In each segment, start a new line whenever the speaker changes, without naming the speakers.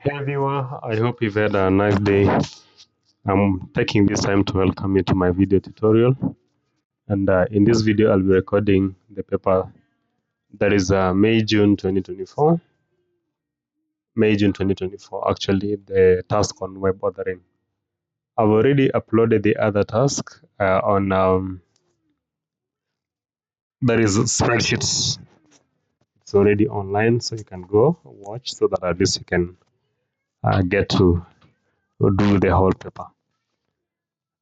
Hey viewer, I hope you've had a nice day. I'm taking this time to welcome you to my video tutorial. And in this video, I'll be recording the paper that is May-June 2024. May-June 2024, actually, the task on web authoring. I've already uploaded the other task on, that is spreadsheets. It's already online, so you can go watch so that at least you can get to do the whole paper.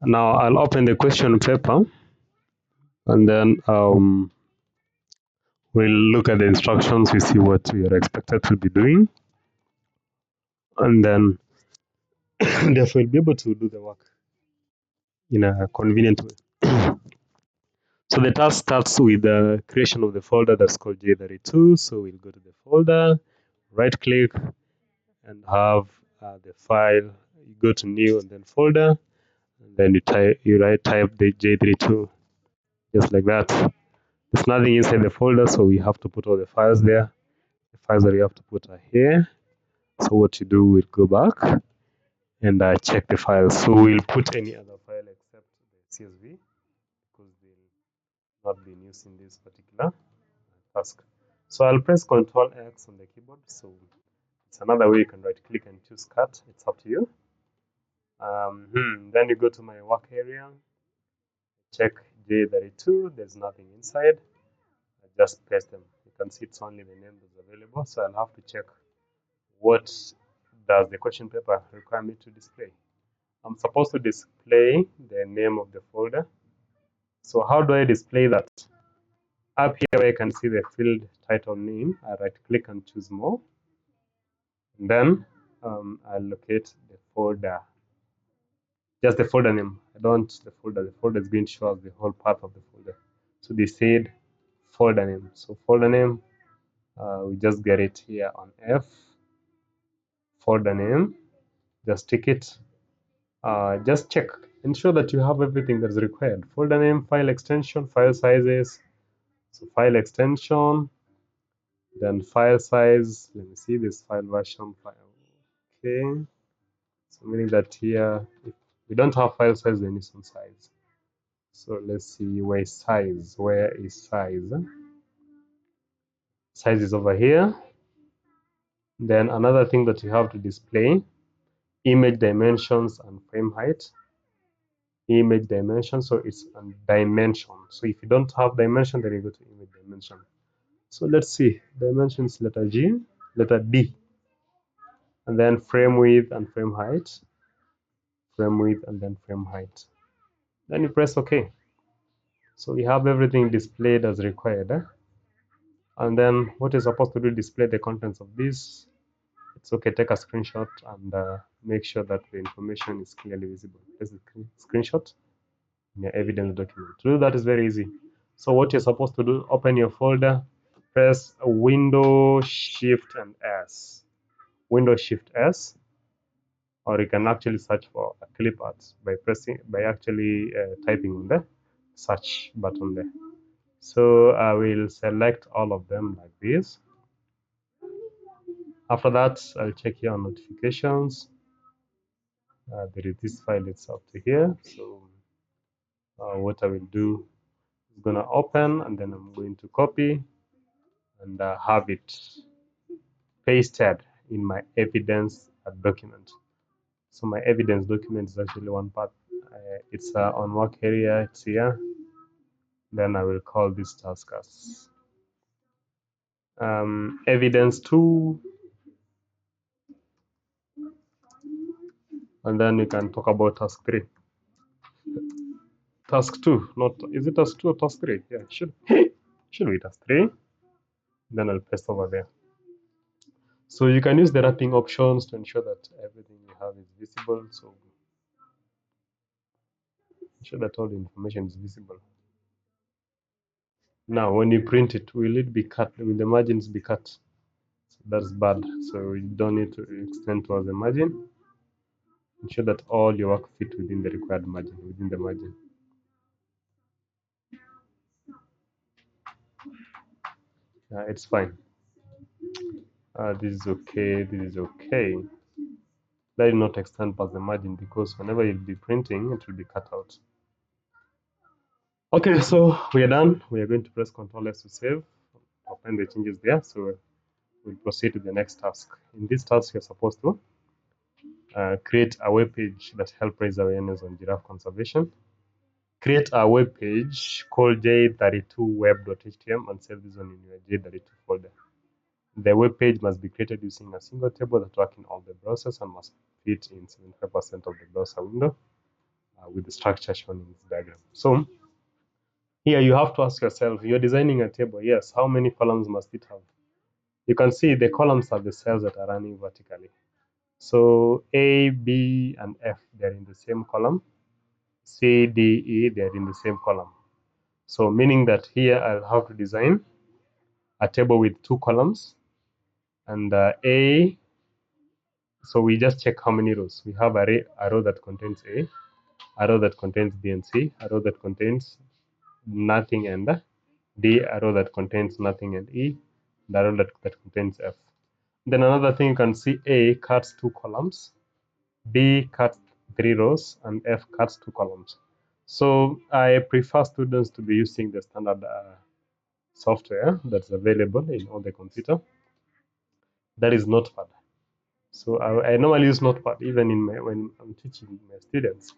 Now, I'll open the question paper and then we'll look at the instructions, we see what we are expected to be doing, and then therefore we'll be able to do the work in a convenient way. So the task starts with the creation of the folder that's called J32. So we'll go to the folder, right click, and have the file. You go to new and then folder, and then type the J32, just like that. There's nothing inside the folder, so we have to put all the files there. The files that we have to put are here. So what you do, we'll go back and check the files. So we'll put any other file except the CSV because they'll not be in use in this particular task. So I'll press Ctrl X on the keyboard. So it's another way you can right click and choose cut. It's up to you. Then you go to my work area, check J32. There's nothing inside. I just paste them. You can see it's only the name that's available. So I'll have to check what does the question paper require me to display. I'm supposed to display the name of the folder. So how do I display that? Up here where I can see the field title name, I right click and choose more. And then I locate the folder, just the folder name. I don't the folder. The folder is going to show us the whole path of the folder. So they said folder name. So folder name, we just get it here on F. Folder name, just tick it. Just check, ensure that you have everything that is required. Folder name, file extension, file sizes. So file extension, then file size. Let me see this file version. Okay, so meaning that here, if we don't have file size, then it's on size. So let's see where is size. Where is size? Size is over here. Then another thing that you have to display, image dimensions and frame height. Image dimension, so it's on dimension. So if you don't have dimension, then you go to image dimension. So let's see, dimensions letter G, letter D, and then frame width and frame height, frame width and then frame height. Then you press OK. So we have everything displayed as required. And then what is supposed to do, display the contents of this. It's okay, take a screenshot and make sure that the information is clearly visible. There's a screenshot in your evidence document. To do that is very easy. So what you're supposed to do, open your folder, press Window Shift and S. Window Shift S, or you can actually search for clip arts by actually typing on the search button there. So I will select all of them like this. After that, I'll check here on notifications. There is this file, it's up to here. So what I will do is gonna open, and then I'm going to copy and have it pasted in my evidence document. So my evidence document is actually one part. It's on work area, it's here. Then I will call this task as evidence 2, and then we can talk about task 3. Task 2, not, is it task 2 or task 3? Yeah, it should be task 3. Then I'll paste over there. So you can use the wrapping options to ensure that everything you have is visible. So ensure that all the information is visible. Now, when you print it, will it be cut? Will the margins be cut? So that's bad. So you don't need to extend towards the margin. Ensure that all your work fit within the required margin, within the margin. It's fine. This is okay. This is okay. Let it not extend past the margin, because whenever you'll be printing, it will be cut out. Okay, so we are done. We are going to press Ctrl S to save, append the changes there. So we'll proceed to the next task. In this task, you're supposed to create a web page that helps raise awareness on giraffe conservation. Create a web page called j32web.htm and save this one in your j32 folder. The web page must be created using a single table that works in all the browsers and must fit in 75% of the browser window with the structure shown in this diagram. So here you have to ask yourself, you're designing a table, yes, how many columns must it have? You can see the columns are the cells that are running vertically. So A, B, and F, they're in the same column. C, D, E, they're in the same column. So meaning that here I'll have to design a table with two columns, and A, so we just check how many rows. We have a row that contains a row that contains B and C, a row that contains nothing and D, a row that contains nothing and E, the row that contains F. Then another thing, you can see A cuts two columns, B cuts three rows, and F cuts two columns. So I prefer students to be using the standard software that's available in all the computer. That is Notepad. So I normally use Notepad even in when I'm teaching my students,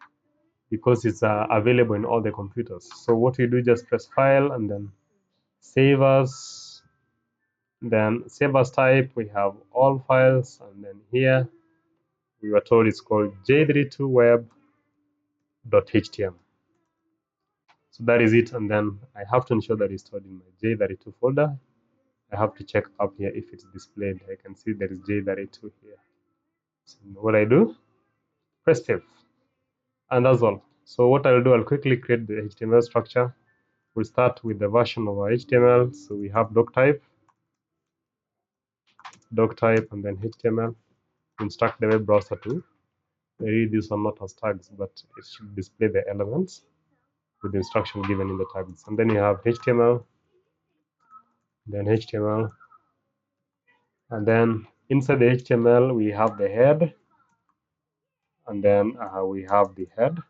because it's available in all the computers. So what we do, just press File and then Save As. Then Save As type, we have all files, and then here we were told it's called j32web.htm. So that is it, and then I have to ensure that it's stored in my j32 folder. I have to check up here if it's displayed. I can see there is j32 here. So what I do, press save, and that's all. So what I'll do, I'll quickly create the HTML structure. We'll start with the version of our HTML. So we have doc type, and then HTML. Instruct the web browser to read this one not as tags, but it should display the elements with the instruction given in the tags. And then you have HTML, then HTML, and then inside the HTML we have the head, and then we have the head,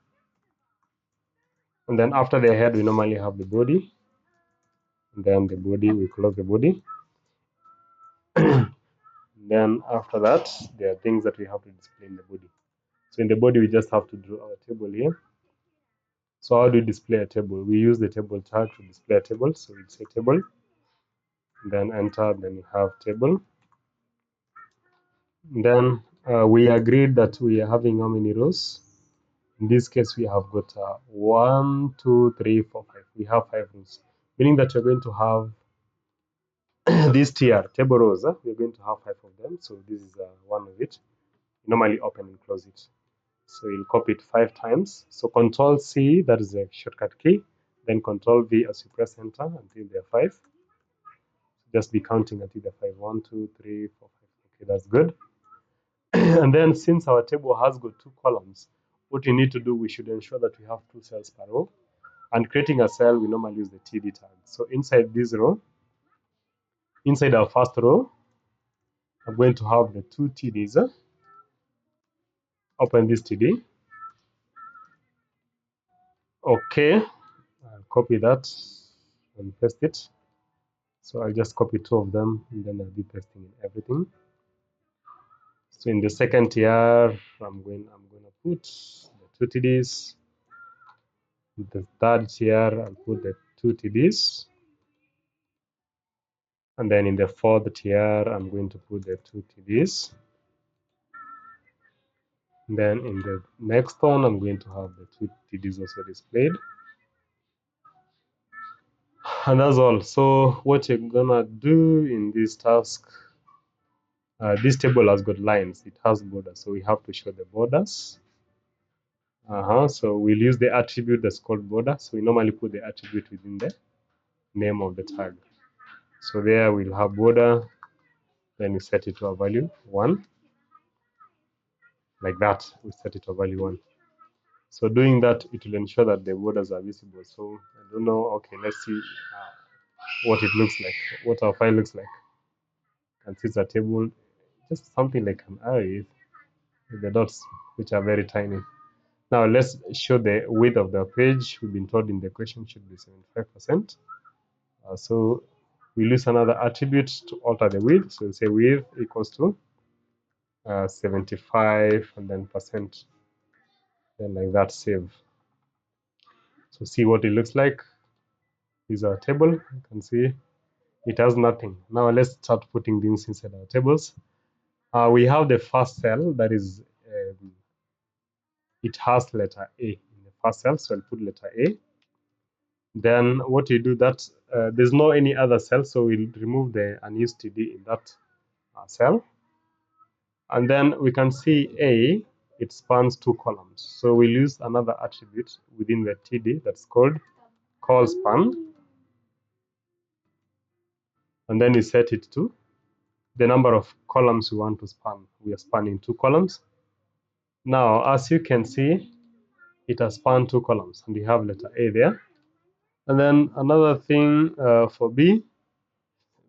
and then after the head we normally have the body, and then the body, we close the body. Then after that, there are things that we have to display in the body. So in the body, we just have to draw our table here. So how do we display a table? We use the table tag to display a table. So it's a table, then enter, then you have table. Then we agreed that we are having how many rows? In this case, we have got 1, 2, 3, 4, 5. We have 5 rows, meaning that you're going to have this tier, table rows. We're going to have 5 of them. So this is one of it. You normally open and close it. So you'll copy it 5 times. So Control C, that is a shortcut key. Then Control V as you press enter until there are 5. Just be counting until there are 5. 1, 2, 3, 4, 5. Okay, that's good. And then since our table has got 2 columns, what we need to do, we should ensure that we have 2 cells per row. And creating a cell, we normally use the TD tag. So inside this row, inside our first row, I'm going to have the 2 TDs. Open this TD. Okay, I'll copy that and paste it. So I'll just copy 2 of them, and then I'll be pasting in everything. So in the second tier, I'm going to put the 2 TDs. In the third tier, I'll put the 2 TDs. And then in the fourth tier, I'm going to put the 2 TDs. And then in the next one, I'm going to have the 2 TDs also displayed. And that's all. So what you're gonna do in this task, this table has got lines, it has borders, so we have to show the borders. So we'll use the attribute that's called border. So we normally put the attribute within the name of the tag. So there we'll have border, then we set it to a value 1. Like that, we set it to a value 1. So doing that, it will ensure that the borders are visible. So I don't know, okay, let's see what it looks like, what our file looks like. And see it's a table, just something like an array. with the dots, which are very tiny. Now let's show the width of the page. We've been told in the question should be 75%. So we'll use another attribute to alter the width. So we'll say width equals to 75 and then percent. Then like that, save. So see what it looks like. This is our table. You can see it has nothing. Now let's start putting things inside our tables. We have the first cell that is, it has letter A in the first cell, so I'll put letter A. Then what you do that, there's no any other cell, so we'll remove the unused TD in that cell. And then we can see A, it spans 2 columns. So we'll use another attribute within the TD that's called call span. And then we set it to the number of columns we want to span. We are spanning 2 columns. Now, as you can see, it has spanned 2 columns, and we have letter A there. And then another thing for B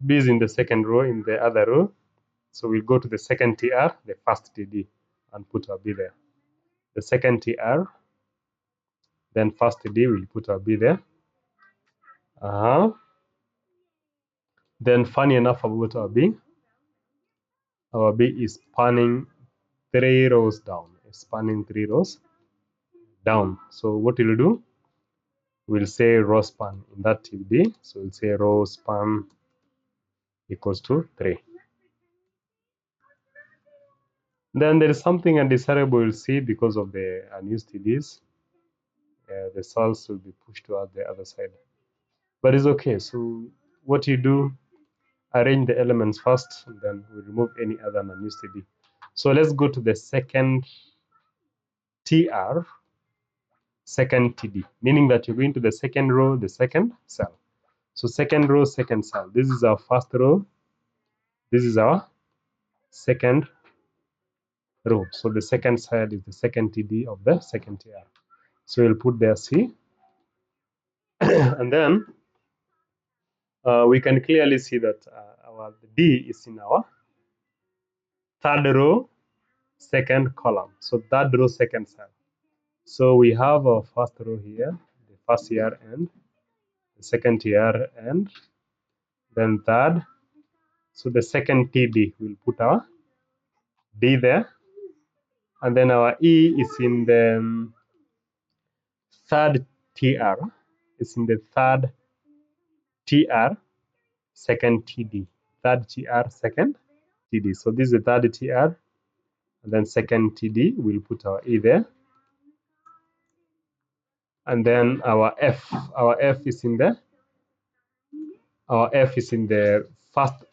is in the second row, in the other row. So we'll go to the second TR, the first TD, and put our B there. The second TR, then first TD, we'll put our B there. Then funny enough about our B is spanning 3 rows down. It's spanning 3 rows down. So what we'll do, we'll say row span in that TD. So we'll say row span equals to 3. Then there is something undesirable we'll see because of the unused TDs. The cells will be pushed towards the other side. But it's okay. So what you do, arrange the elements first, and then we remove any other unused TD. So let's go to the second TR, second TD, meaning that you're going to the second row, the second cell. So second row, second cell. This is our first row. This is our second row. So the second side is the second TD of the second TR. So we'll put there C. And then we can clearly see that our D is in our third row, second column. So third row, second cell. So we have our first row here, the first TR and the second TR and then third. So the second TD, we'll put our D there. And then our E is in the third TR. It's in the third TR, second TD. Third TR, second TD. So this is the third TR. And then second TD, we'll put our E there. And then our F is in the first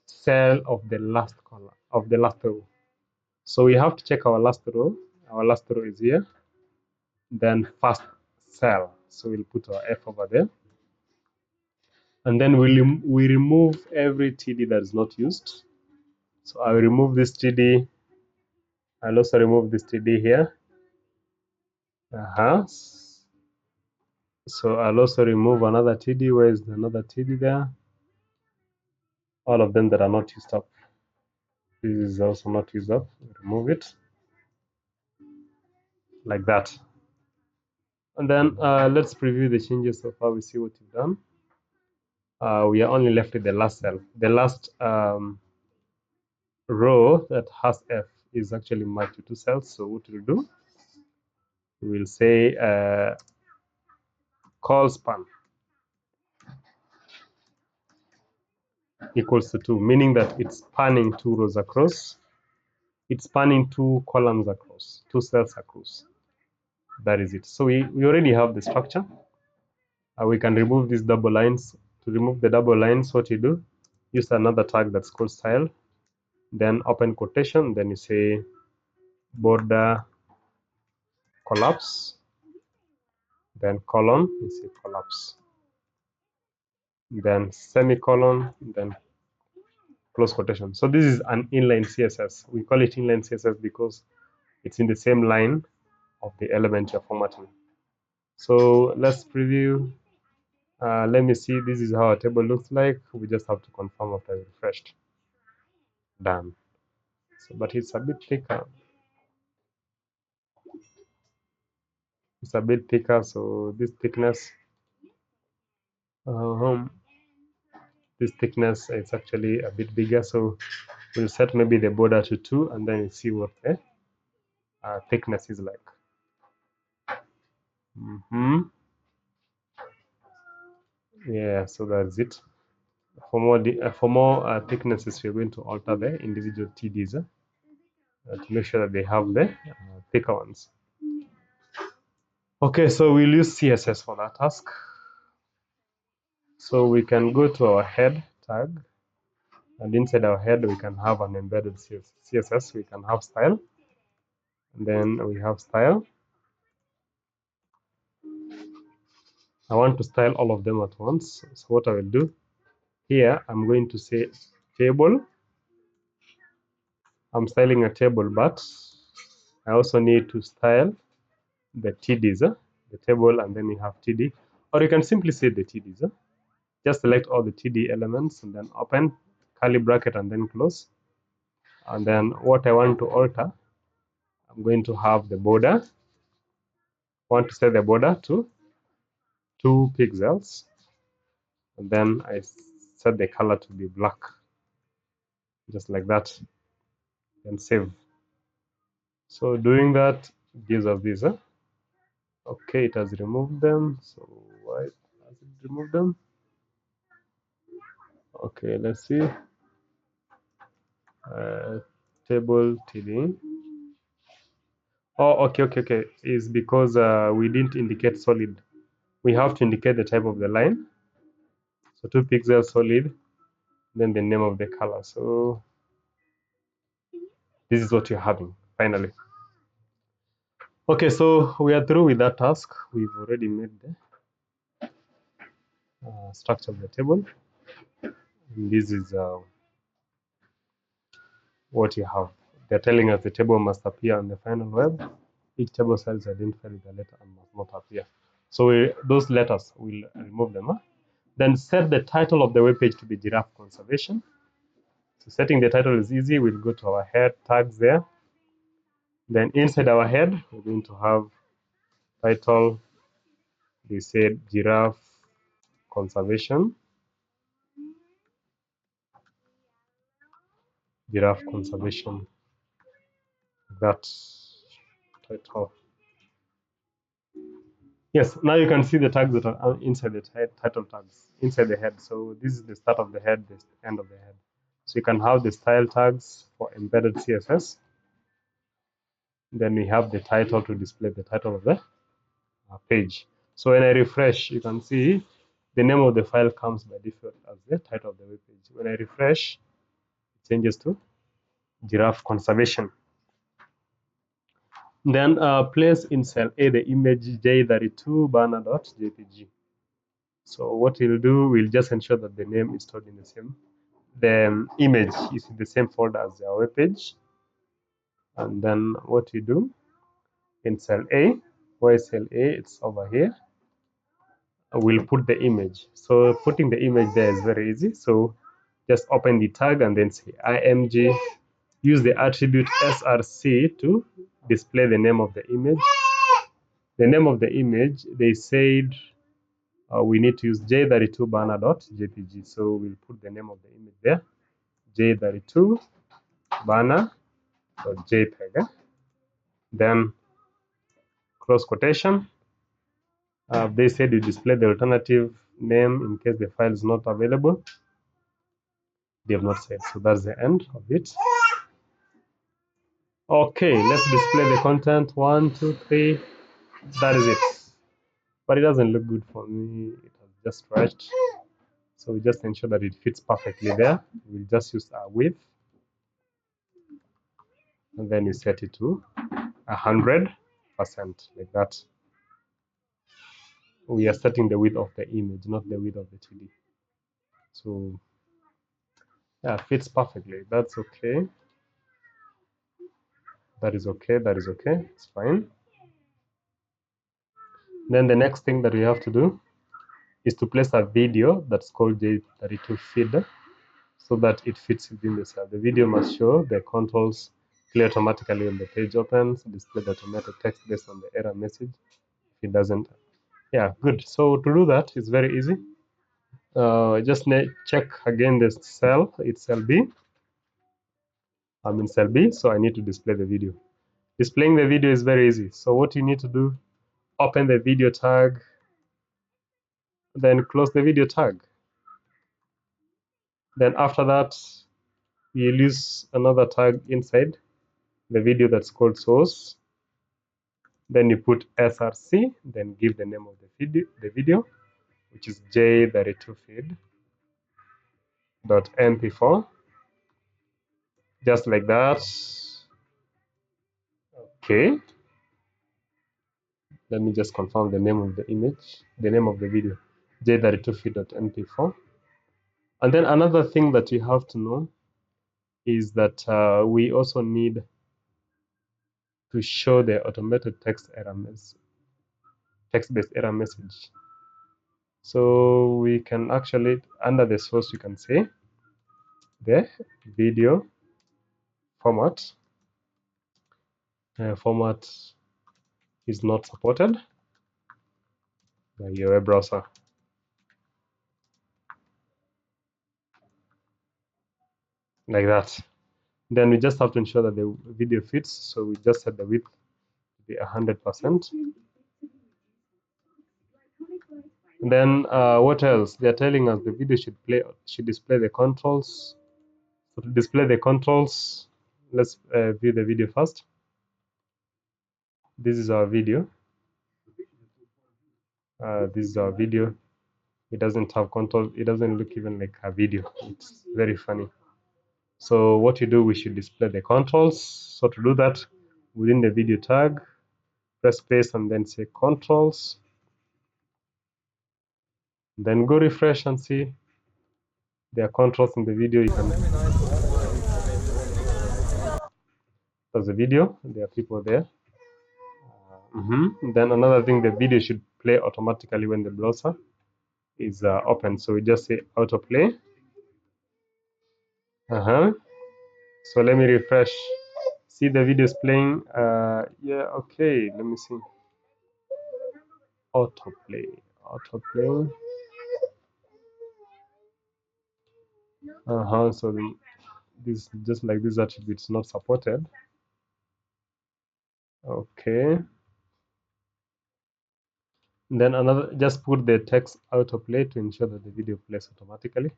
cell of the last column of the last row. So we have to check our last row. Our last row is here. Then first cell. So we'll put our F over there. And then we remove every TD that is not used. So I will remove this TD. I'll also remove this TD here. So I'll also remove another TD. Where is another TD there? All of them that are not used up. This is also not used up. Remove it like that. And then let's preview the changes so far. We see what we've done. We are only left with the last cell. The last row that has F is actually merged to 2 cells. So what we'll do, we'll say call span equals to 2, meaning that it's spanning 2 rows across. It's spanning 2 columns across, 2 cells across. That is it. So we already have the structure. We can remove these double lines. To remove the double lines, what you do, use another tag that's called style, then open quotation, then you say border collapse, then colon, you say collapse, then semicolon, then close quotation. So this is an inline CSS. We call it inline CSS because it's in the same line of the element you're formatting. So let's preview. Let me see. This is how our table looks like. We just have to confirm after I refreshed. Done. So, but it's a bit thicker. It's a bit thicker, so this thickness uh, is actually a bit bigger, so we'll set maybe the border to 2 and then we'll see what the thickness is like. Yeah, so that's it. For more thicknesses, we're going to alter the individual TDs to make sure that they have the thicker ones. Okay, so we'll use CSS for that task. So we can go to our head tag, and inside our head we can have an embedded CSS. We can have style, and then we have style. I want to style all of them at once. So what I will do here, I'm going to say table. I'm styling a table, but I also need to style the TDs, the table, and then we have TD. Or you can simply say the TDs. Just select all the TD elements and then open curly bracket and then close. And then what I want to alter, I'm going to have the border. I want to set the border to 2 pixels. And then I set the color to be black. Just like that. And save. So doing that gives us this. Okay, it has removed them. So why has it removed them? Okay, let's see. Table TD. Oh, okay. Is because we didn't indicate solid. We have to indicate the type of the line. So 2 pixels solid, then the name of the color. So this is what you're having finally. Okay, so we are through with that task. We've already made the structure of the table. And this is what you have. They're telling us the table must appear on the final web. Each table cell is identified with a letter and must not appear. So those letters, we'll remove them. Then set the title of the web page to be giraffe conservation. So setting the title is easy. We'll go to our head tags there. Then inside our head, we're going to have title. They said giraffe conservation. Giraffe conservation. That title. Yes, now you can see the tags that are inside the title tags, inside the head. So this is the start of the head, the end of the head. So you can have the style tags for embedded CSS. Then we have the title to display the title of the page. So when I refresh, you can see the name of the file comes by default as the title of the web page. When I refresh, it changes to giraffe conservation. Then place in cell A the image J32 banner.jpg. So what we'll do, we'll just ensure that the name is stored in the image is in the same folder as our web page. And then what you do in cell A, where is cell A? It's over here. We'll put the image. So putting the image there is very easy. So just open the tag and then say img. Use the attribute src to display the name of the image. The name of the image, they said we need to use j32 banner.jpg. So we'll put the name of the image there, j32 banner.jpg. Then close quotation. They said you display the alternative name in case the file is not available. They have not said, so that's the end of it. Okay, let's display the content. 1, 2, 3. That is it. But it doesn't look good for me. It has just stretched. So we just ensure that it fits perfectly there. We'll just use a width. And then we set it to 100%, like that. We are setting the width of the image, not the width of the 2D. So yeah, fits perfectly. That's okay. That is okay. It's fine. Then the next thing that we have to do is to place a video that's called J32 feed so that it fits within the cell. The video must show the controls play automatically when the page opens, display the automated text based on the error message. it doesn't. Yeah, good. So to do that, it's very easy. Just check again the cell. It's cell B. I'm in cell B, so I need to display the video. Displaying the video is very easy. So what you need to do, open the video tag, then close the video tag. Then after that, you'll use another tag inside the video that's called source. Then you put src, then give the name of the video, which is j32feed.mp4, just like that. Okay, let me just confirm the name of the image, the name of the video, j32feed.mp4. And then another thing that you have to know is that we also need to show the automated text-based error message. So we can actually, under the source, you can say the video format is not supported by your web browser. Like that. Then we just have to ensure that the video fits. So we just set the width to be 100%. And then what else? They're telling us the video should display the controls. So to display the controls, let's view the video first. This is our video. This is our video. It doesn't have control. It doesn't look even like a video. It's very funny. So what you do, we should display the controls. So to do that, within the video tag, press space and then say controls. Then go refresh and see there are controls in the video. You can. There's a video. There are people there. Then another thing, the video should play automatically when the browser is open. So we just say autoplay. So let me refresh. See the video is playing. Yeah, okay. Let me see. Autoplay. So this just like this attribute is not supported. Okay. Then another, just put the text autoplay to ensure that the video plays automatically.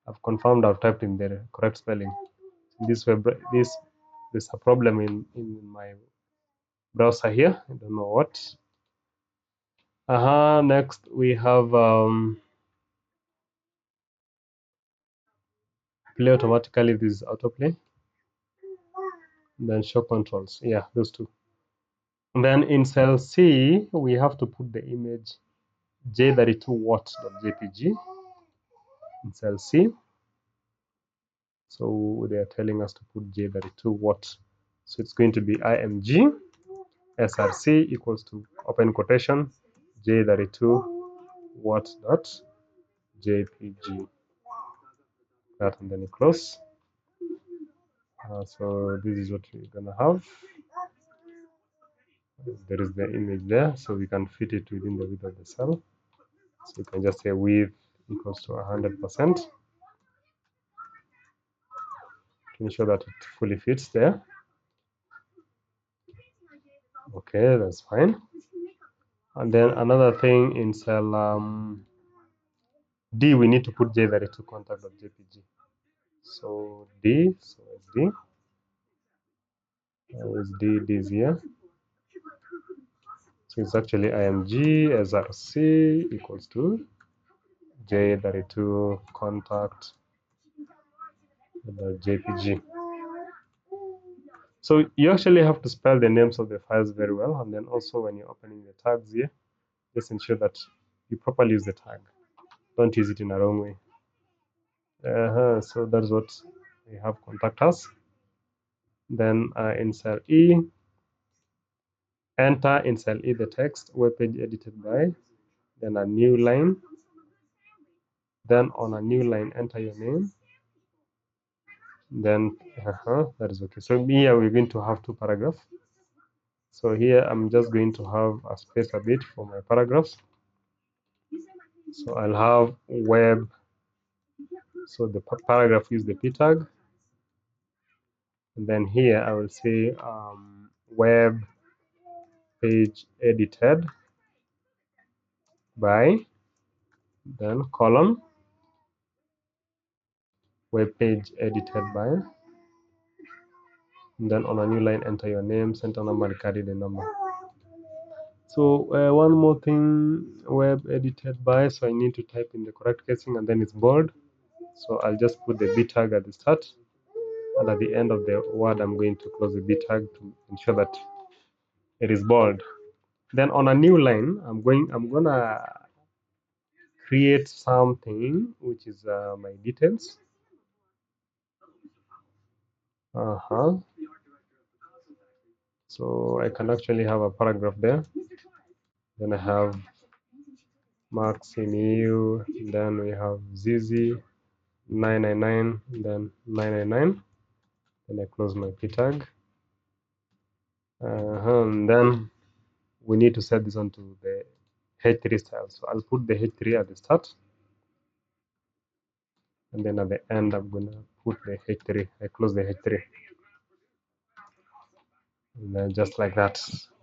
I've confirmed I've typed in the correct spelling. There's a problem in my browser here. I don't know what. Next we have play automatically. This is autoplay. Then show controls. Yeah, those two. And then in cell C, we have to put the image j32watt.jpg in cell C. So they are telling us to put j32watt. So it's going to be img src equals to open quotation j32watt.jpg. That, and then you close. So this is what we're gonna have. There is the image there, so we can fit it within the width of the cell. So you can just say width equals to 100% to ensure that it fully fits there. Okay, that's fine. And then another thing, in cell D, we need to put j32 contact.jpg. So D, so it's D. D is here. So it's actually img src equals to j32 contact.jpg. So you actually have to spell the names of the files very well, and then also when you're opening the tags here, just ensure that you properly use the tag. Don't use it in a wrong way. So that's what we have. Contact us. Then in cell E, enter in cell E the text web page edited by, then a new line. Then on a new line, enter your name. Then that is okay. So here we're going to have two paragraphs. So here I'm just going to have a space a bit for my paragraphs. So I'll have web. So the paragraph is the p tag, and then here I will say web page edited by, then column, web page edited by, and then on a new line enter your name, center number, and carry the number. So one more thing, web edited by, so I need to type in the correct casing, and then it's bold. So I'll just put the b tag at the start, and at the end of the word I'm going to close the b tag to ensure that it is bold. Then on a new line I'm gonna create something which is my details. So I can actually have a paragraph there. Then I have Max in EU, then we have Zizi 999, then 999. Then I close my p tag. And then we need to set this onto the H3 style. So I'll put the H3 at the start, and then at the end I'm gonna put the H3. I close the H3, and then just like that,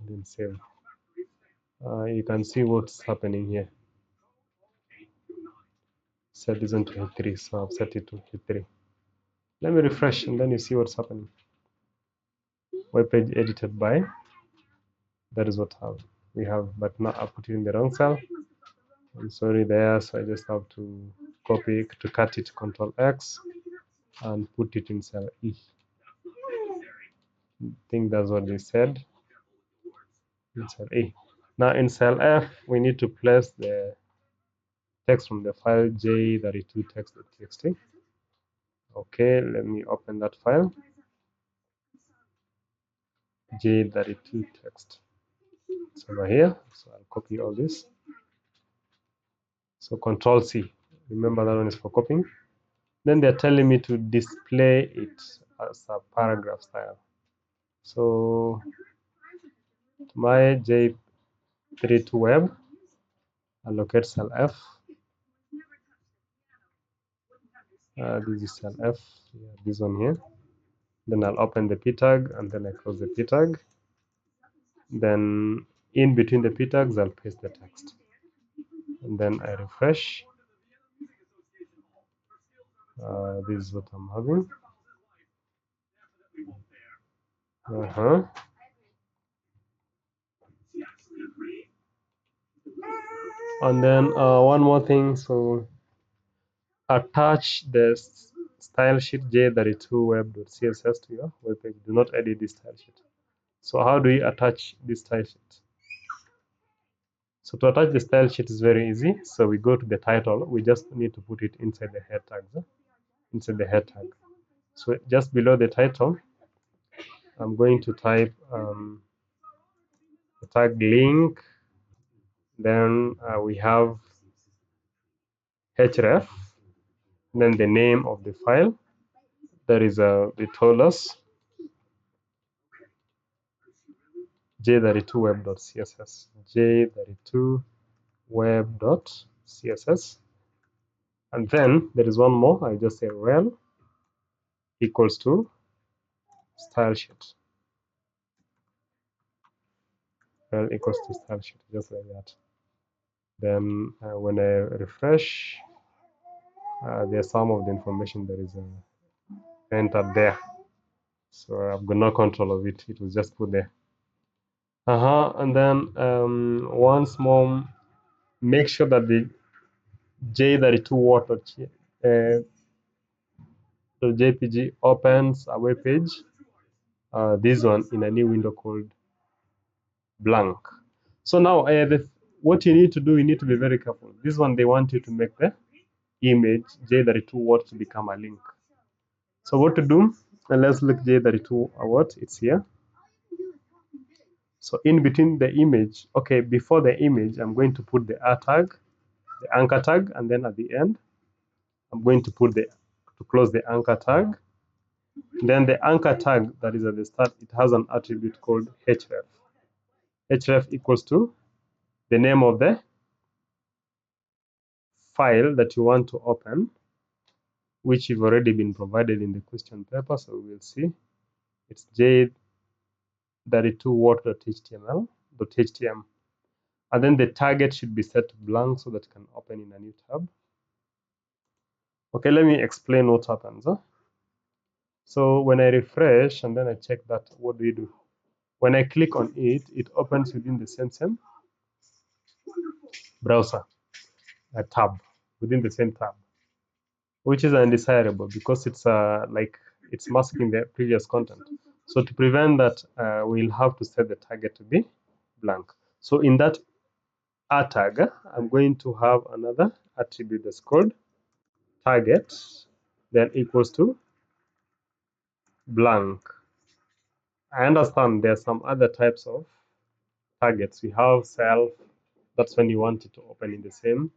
then save. You can see what's happening here. Set this onto H3, so I've set it to H3. Let me refresh, and then you see what's happening. Web page edited by. That is what we have, but now I put it in the wrong cell. I'm sorry there, so I just have to copy it, to cut it, Control X, and put it in cell E. I think that's what they said. In cell E. Now in cell F, we need to place the text from the file j32text.txt. Okay, let me open that file. j32 text. It's over here, so I'll copy all this. So Control C. Remember that one is for copying. Then they're telling me to display it as a paragraph style. So to my j32 web, I'll locate cell F. This is cell F, this one here. Then I'll open the p tag, and then I close the p tag. Then in between the p tags, I'll paste the text, and then I refresh. This is what I'm having. And then one more thing, so attach the style sheet j32 web.css to your web page. Do not edit this style sheet. So how do you attach this style sheet? So to attach the style sheet is very easy. So we go to the title. We just need to put it inside the head tag. Inside the head tag. So just below the title, I'm going to type the tag link. Then we have href. Then the name of the file. That is they told us j32web.css. j32web.css. And then there is one more. I just say rel equals to style sheet. Rel equals to style sheet, just like that. Then when I refresh, there's some of the information that is entered there. So I've got no control of it. It was just put there. And then once more, make sure that the j32what.jpg opens a web page. This one in a new window called blank. So now what you need to do, you need to be very careful. This one, they want you to make the image j32 what to become a link. So what to do? And let's look j32 what, it's here. So in between the image, okay, before the image, I'm going to put the tag, the anchor tag, and then at the end, I'm going to put to close the anchor tag. Then the anchor tag that is at the start, it has an attribute called href. href equals to the name of the file that you want to open, which have already been provided in the question paper. So we'll see it's j32word.html.htm, and then the target should be set to blank so that it can open in a new tab. Okay, let me explain what happens. So when I refresh and then I check that, what do we do? When I click on it, it opens within the same browser, a tab within the same tab, which is undesirable because it's like it's masking the previous content. So to prevent that, we'll have to set the target to be blank. So in that a tag, I'm going to have another attribute that's called target, then equals to blank. I understand there's some other types of targets. We have self, that's when you want it to open in the same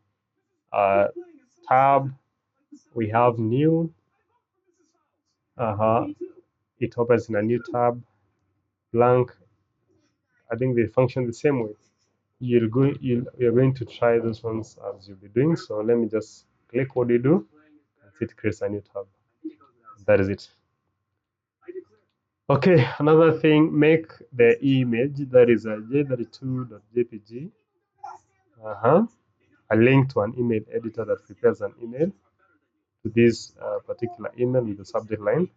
tab. We have new, it opens in a new tab. Blank, I think they function the same way. You're going to try those ones as you'll be doing. So let me just click what you do, and it creates a new tab. That is it. Okay, another thing, make the image that is a j32.jpg a link to an email editor that prepares an email to this particular email with the subject line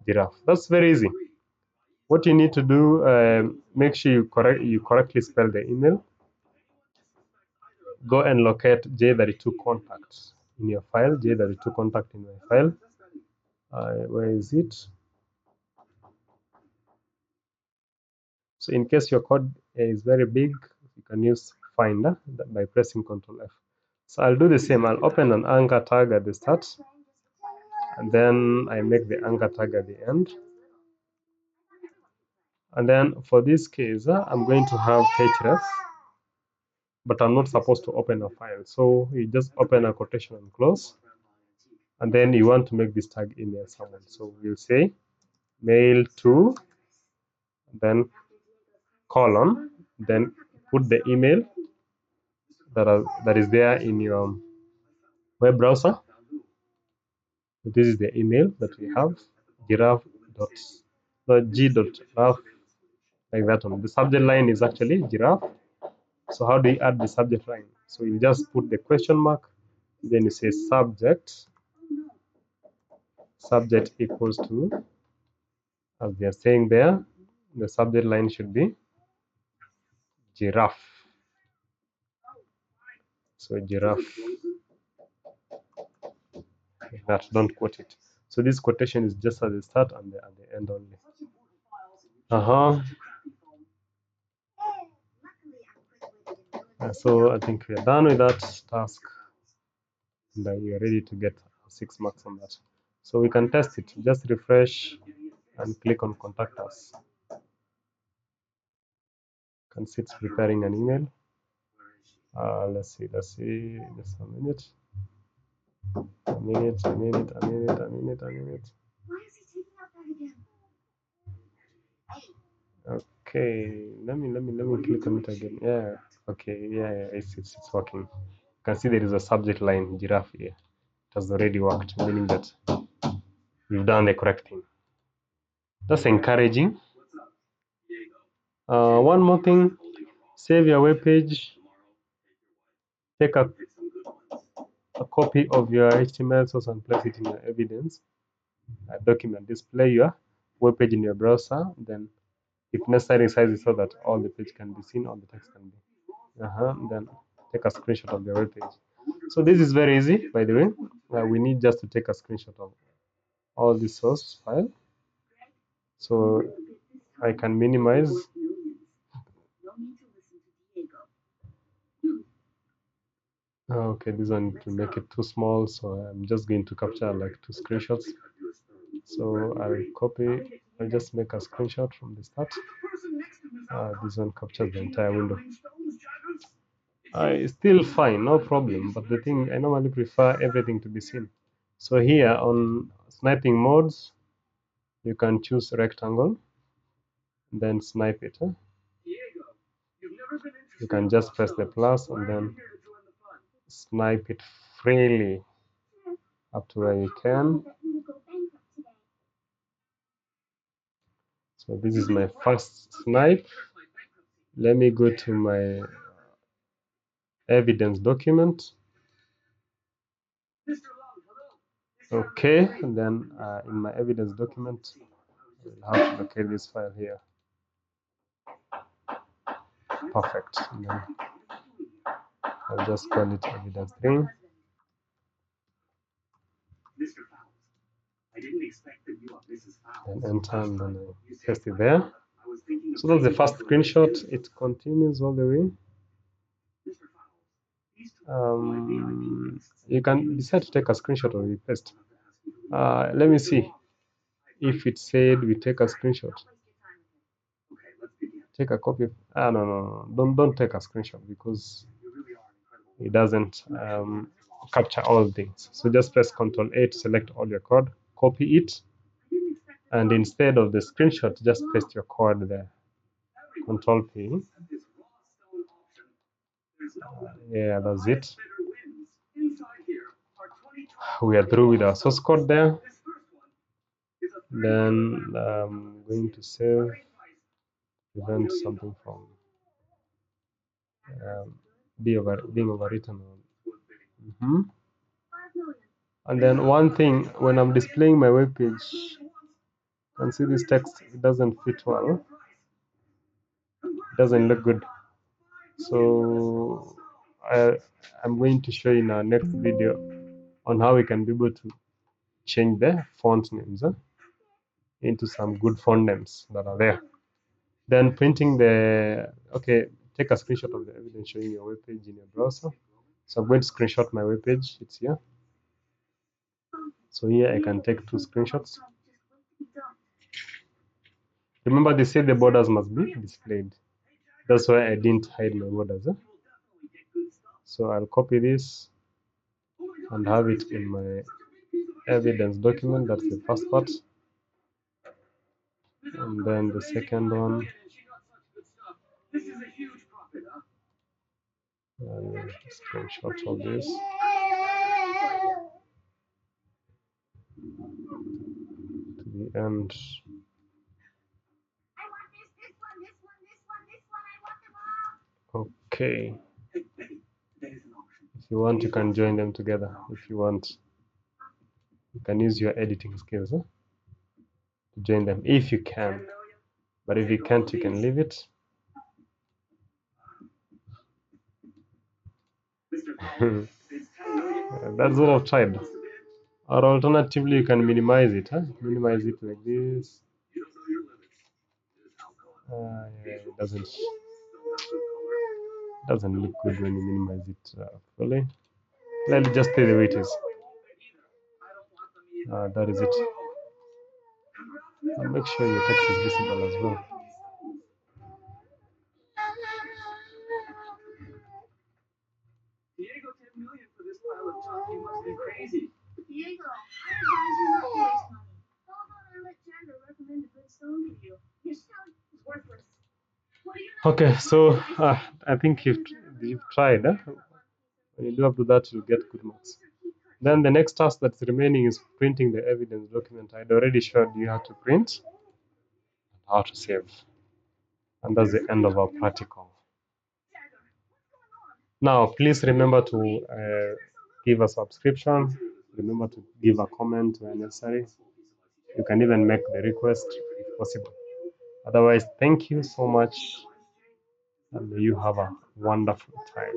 giraffe. That's very easy. What you need to do, make sure you correctly spell the email. Go and locate j32 contacts in your file, j32 contact in my file. Where is it? So in case your code is very big, you can use Finder by pressing Ctrl F. So I'll do the same. I'll open an anchor tag at the start, and then I make the anchor tag at the end. And then for this case, I'm going to have href, but I'm not supposed to open a file. So you just open a quotation and close, and then you want to make this tag email someone. So we'll say mail to, then colon, then put the email that is there in your web browser. So this is the email that we have, giraffe.g.raf, like that one. The subject line is actually giraffe. So how do you add the subject line? So you just put the question mark, then you say subject equals to, as they are saying there, the subject line should be giraffe. So giraffe, like that, don't quote it. So this quotation is just at the start and at the end only. So I think we are done with that task, and then we are ready to get 6 marks on that. So we can test it. Just refresh and click on contact us. You can see it's preparing an email. Let's see, just a minute. A minute. Okay, let me click on it again. Yeah, okay, yeah, it's working. You can see there is a subject line giraffe here. It has already worked, meaning that we've done the correct thing. That's encouraging. One more thing, save your web page. Take a copy of your HTML source and place it in your evidence document. Display your web page in your browser, then if necessary size it so that all the page can be seen, all the text can be. Then take a screenshot of the web page. So this is very easy, by the way. We need just to take a screenshot of all the source file. So I can minimize. Okay, this one to make it too small, so I'm just going to capture like 2 screenshots. So I'll copy, I'll just make a screenshot from the start. This one captures the entire window. It's still fine, no problem, but the thing, I normally prefer everything to be seen. So here on sniping modes, you can choose rectangle, then snipe it. You can just press the plus and then snipe it freely up to where you can. So this is my first snipe. Let me go to my evidence document. Okay, and then in my evidence document, I'll have to locate this file here. Perfect. And then I'll just call it evidence 3. And enter, and then I paste it there. So that's the first screenshot. It continues all the way. You can decide to take a screenshot or paste. Let me see if it said we take a screenshot. Take a copy. No. Don't take a screenshot because it doesn't capture all things. So just press Ctrl A to select all your code, copy it, and instead of the screenshot, just paste your code there. Ctrl P. Yeah, that's it. We are through with our source code there. Then I'm going to save, prevent something from being overwritten. And then one thing, when I'm displaying my web page, you can see this text, it doesn't fit well. It doesn't look good. So I'm going to show you in our next video on how we can be able to change the font names into some good font names that are there. Then printing take a screenshot of the evidence showing your web page in your browser. So I'm going to screenshot my web page. It's here. So here I can take 2 screenshots. Remember, they said the borders must be displayed. That's why I didn't hide my borders. So I'll copy this and have it in my evidence document. That's the first part. And then the second one, screenshot of this. To the end. Okay. If you want, you can join them together. If you want, you can use your editing skills to join them if you can. But if you can't, you can leave it. That's what I've tried. Or alternatively, you can minimize it. Minimize it like this. Yeah, it doesn't look good when you minimize it fully. Let it just stay the way it is. That is it. And make sure your text is visible as well. Diego, 10 million for this pile of junk. You must be crazy. Diego, I advise you not to waste money. How about I let Chandler recommend a good stone to you? Your stone is worthless. Okay, so I think you've tried. When you do up to that, you'll get good marks. Then the next task that's remaining is printing the evidence document. I'd already showed you how to print and how to save. And that's the end of our practical. Now, please remember to give a subscription. Remember to give a comment where necessary. You can even make the request if possible. Otherwise, thank you so much, and you have a wonderful time.